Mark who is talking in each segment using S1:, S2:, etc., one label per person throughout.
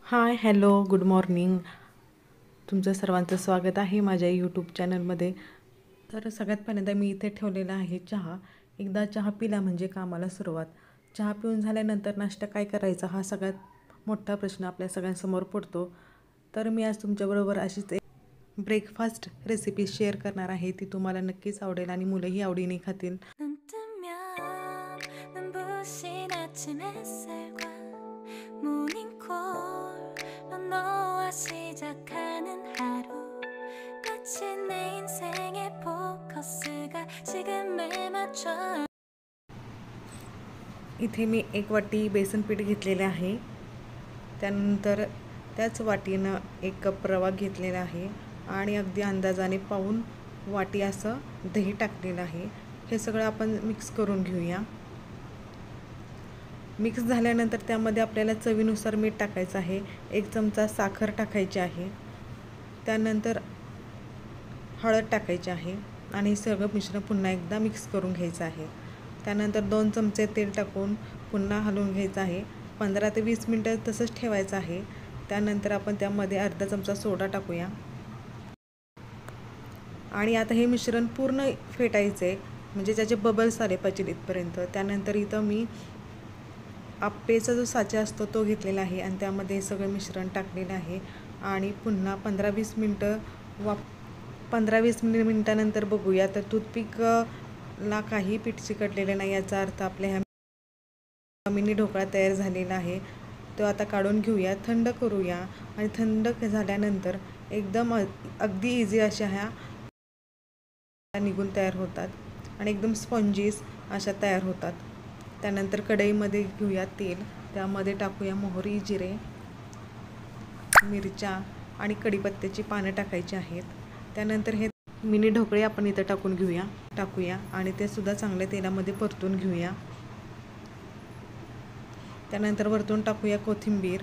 S1: Hi hello good morning. तुमचं सर्वांचं स्वागत आहे माझ्या यूट्यूब चॅनलमध्ये. तर सगळ्यात पहिल्यांदा मी इथे ठेवलेला आहे चहा. एकदा चहा पिला म्हणजे कामाला सुरुवात. चहा पिऊन झाल्यानंतर नाश्ता काय करायचा हा सगळ्यात मोठा प्रश्न आपल्या सगळ्यांसमोर पडतो. तर मी आज तुमच्याबरोबर अशीच एक ब्रेकफास्ट रेसिपी शेअर करणार आहे. ती तुम्हाला नक्कीच आवडेल आणि मुलंही आवडीने खातील. इथे मी 1 वाटी बेसन पीठ घेतलेले आहे. त्यानंतर त्याच वाटीनं 1 कप रवा घेतलेला आहे आणि अगदी अंदाजाने पाऊण वाटी असं दही टाकलेलं आहे. हे सगळं आपण मिक्स करून घेऊया. मिक्स झाल्यानंतर त्यामध्ये आपल्याला चवीनुसार मीठ टाकायचं आहे. 1 चमचा साखर टाकायची आहे. त्यानंतर हळद टाकायची आहे आणि हे सगळं मिश्रण पुन्हा एकदा मिक्स करून घ्यायचं आहे. त्यानंतर 2 चमचे तेल टाकून पुन्हा हलवून घ्यायचं आहे. 15 ते 20 मिनटं तसंच ठेवायचं आहे. त्यानंतर आपण त्यामध्ये अर्धा चमचा सोडा टाकूया आणि आता हे मिश्रण पूर्ण फेटायचं आहे, म्हणजे त्याचे बबल्स आले पाहिजे इथपर्यंत. त्यानंतर इथं मी आप्पेचा जो साचा असतो तो घेतलेला आहे आणि त्यामध्ये हे सगळं मिश्रण टाकलेलं आहे आणि पुन्हा 15-20 मिनटं 15-20 मिनटानंतर बघूया तर टूथपिकला काही पीठ चिकटलेलं नाही. याचा अर्थ आपल्या ह्या मिनी ढोकळा तयार झालेला आहे. तो आता काढून घेऊया, थंड करूया आणि थंड झाल्यानंतर एकदम अगदी इझी अशा ह्या निघून तयार होतात आणि एकदम स्पॉन्जीस अशा तयार होतात. त्यानंतर कढईमध्ये घेऊया तेल. त्यामध्ये टाकूया मोहरी, जिरे, मिरच्या आणि कढीपत्त्याची पानं टाकायची आहेत. त्यानंतर हे मिनी ढोकळे आपण इथं टाकूया आणि ते सुद्धा चांगल्या तेलामध्ये परतून घेऊया. त्यानंतर वरतून टाकूया कोथिंबीर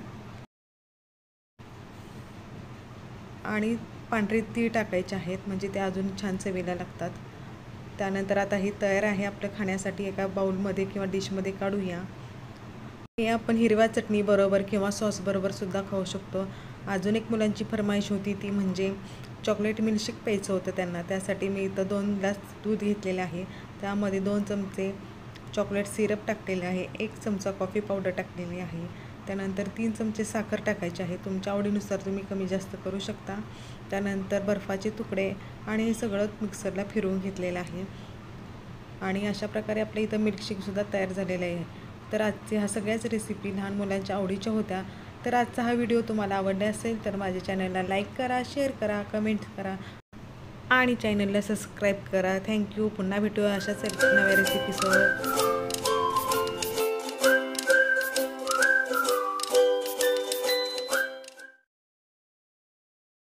S1: आणि पांढरी तीळ टाकायचे आहेत, म्हणजे ते अजून छान चवीला लागतात. त्यानंतर आता हे तयार आहे आपल्या खाण्यासाठी. एका बाउलमध्ये किंवा डिशमध्ये काढूया. हे आपण हिरव्या चटणी बरोबर किंवा सॉस बरोबर सुद्धा खाऊ शकतो. अजून एक मुलांची फरमाईश होती ती म्हणजे चॉकलेट मिल्कशेक प्यायचं होतं त्यांना. त्यासाठी मी इथं 2 ग्लास दूध घेतलेले आहे. त्यामध्ये 2 चमचे चॉकलेट सिरप टाकलेले आहे, 1 चमचा कॉफी पावडर टाकलेली आहे. त्यानंतर 3 चमचे साखर टाकायचे आहे. तुमच्या आवडीनुसार तुम्ही कमी जास्त करू शकता. त्यानंतर बर्फाचे तुकडे आणि हे सगळं मिक्सरला फिरवून घेतलेलं आहे आणि अशा प्रकारे आपल्या इथं मिल्कशेकसुद्धा तयार झालेलं आहे. तर आजच्या ह्या सगळ्याच रेसिपी लहान मुलांच्या आवडीच्या होत्या. तर आजचा हा व्हिडिओ तुम्हाला आवडला असेल तर माझ्या चॅनलला लाईक करा, शेअर करा, कमेंट करा आणि चॅनलला सबस्क्राईब करा. थँक्यू. पुन्हा भेटूया अशाच नव्या रेसिपीसह.